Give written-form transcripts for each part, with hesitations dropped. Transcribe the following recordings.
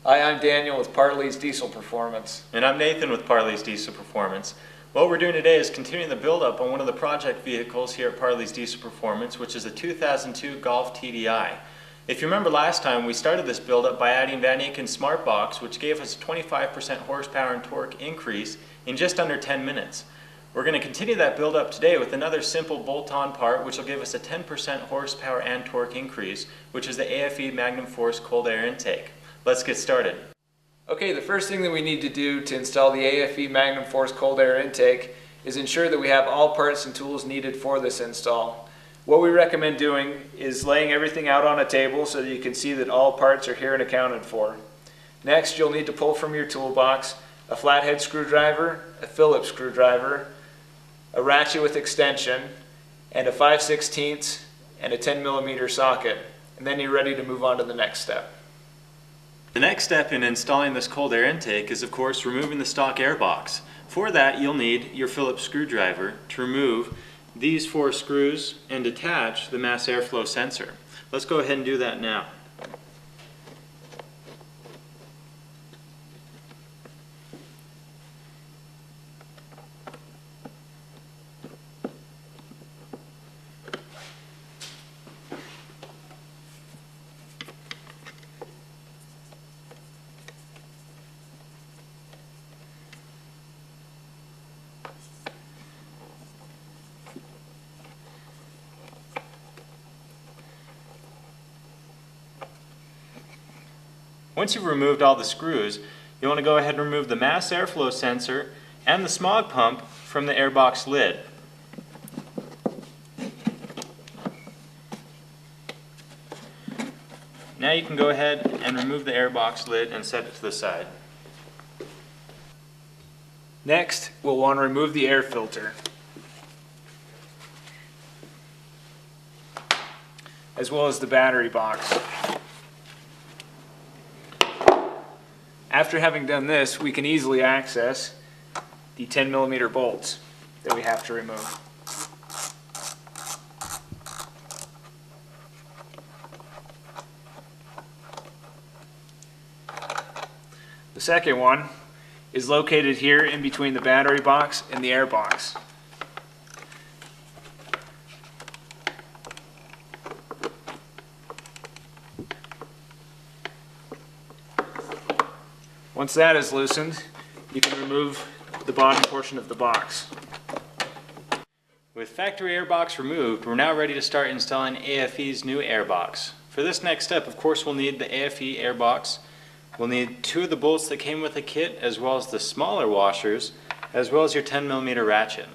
Hi, I'm Daniel with Parley's Diesel Performance. And I'm Nathan with Parley's Diesel Performance. What we're doing today is continuing the build-up on one of the project vehicles here at Parley's Diesel Performance, which is a 2002 Golf TDI. If you remember last time, we started this build-up by adding Van Aken's Smart Box, which gave us a 25% horsepower and torque increase in just under 10 minutes. We're going to continue that build-up today with another simple bolt-on part, which will give us a 10% horsepower and torque increase, which is the AFE Magnum Force cold air intake. Let's get started. Okay, the first thing that we need to do to install the AFE Magnum Force cold air intake is ensure that we have all parts and tools needed for this install. What we recommend doing is laying everything out on a table so that you can see that all parts are here and accounted for. Next, you'll need to pull from your toolbox a flathead screwdriver, a Phillips screwdriver, a ratchet with extension, and a 5/16 and a 10mm socket. And then you're ready to move on to the next step. The next step in installing this cold air intake is, of course, removing the stock air box. For that, you'll need your Phillips screwdriver to remove these 4 screws and attach the mass airflow sensor. Let's go ahead and do that now. Once you've removed all the screws, you want to go ahead and remove the mass airflow sensor and the smog pump from the airbox lid. Now you can go ahead and remove the airbox lid and set it to the side. Next, we'll want to remove the air filter, as well as the battery box. After having done this, we can easily access the 10mm bolts that we have to remove. The second one is located here in between the battery box and the air box. Once that is loosened, you can remove the bottom portion of the box. With factory airbox removed, we're now ready to start installing AFE's new airbox. For this next step, of course, we'll need the AFE airbox. We'll need 2 of the bolts that came with the kit, as well as the smaller washers, as well as your 10mm ratchet.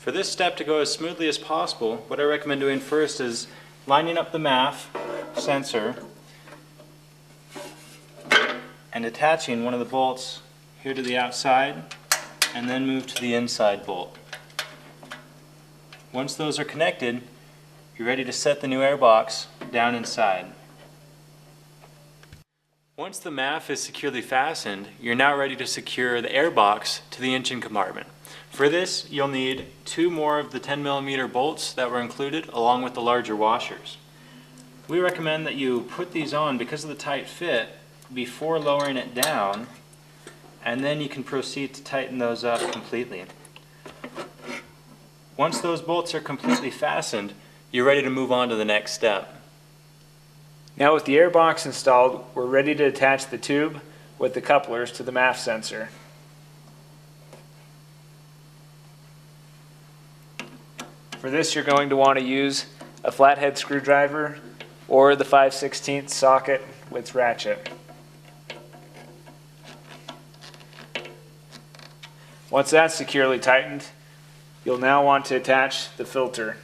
For this step to go as smoothly as possible, what I recommend doing first is lining up the MAF sensor and attaching one of the bolts here to the outside, and then move to the inside bolt. Once those are connected, you're ready to set the new airbox down inside. Once the MAF is securely fastened, you're now ready to secure the airbox to the engine compartment. For this, you'll need 2 more of the 10mm bolts that were included, along with the larger washers. We recommend that you put these on because of the tight fit before lowering it down, and then you can proceed to tighten those up completely. Once those bolts are completely fastened, you're ready to move on to the next step. Now with the airbox installed, we're ready to attach the tube with the couplers to the MAF sensor. For this, you're going to want to use a flathead screwdriver or the 5/16 socket with ratchet. Once that's securely tightened, you'll now want to attach the filter.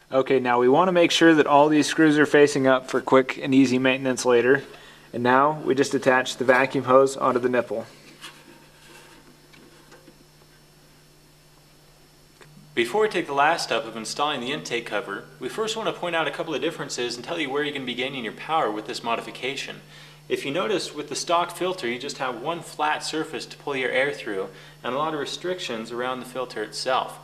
Okay, now we want to make sure that all these screws are facing up for quick and easy maintenance later. And now we just attach the vacuum hose onto the nipple. Before we take the last step of installing the intake cover, we first want to point out a couple of differences and tell you where you're going to be gaining your power with this modification. If you notice, with the stock filter, you just have one flat surface to pull your air through and a lot of restrictions around the filter itself.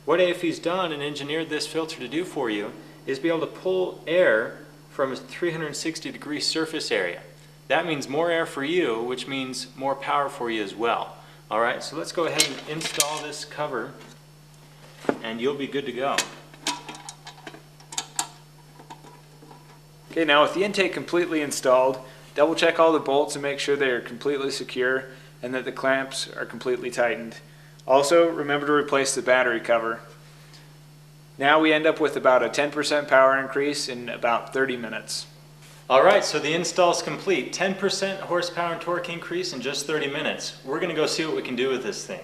What AFE's done and engineered this filter to do for you is be able to pull air from a 360-degree surface area. That means more air for you, which means more power for you as well. Alright, so let's go ahead and install this cover and you'll be good to go. Okay, now with the intake completely installed, double check all the bolts and make sure they are completely secure and that the clamps are completely tightened. Also, remember to replace the battery cover. Now we end up with about a 10% power increase in about 30 minutes. Alright, so the install is complete. 10% horsepower and torque increase in just 30 minutes. We're going to go see what we can do with this thing.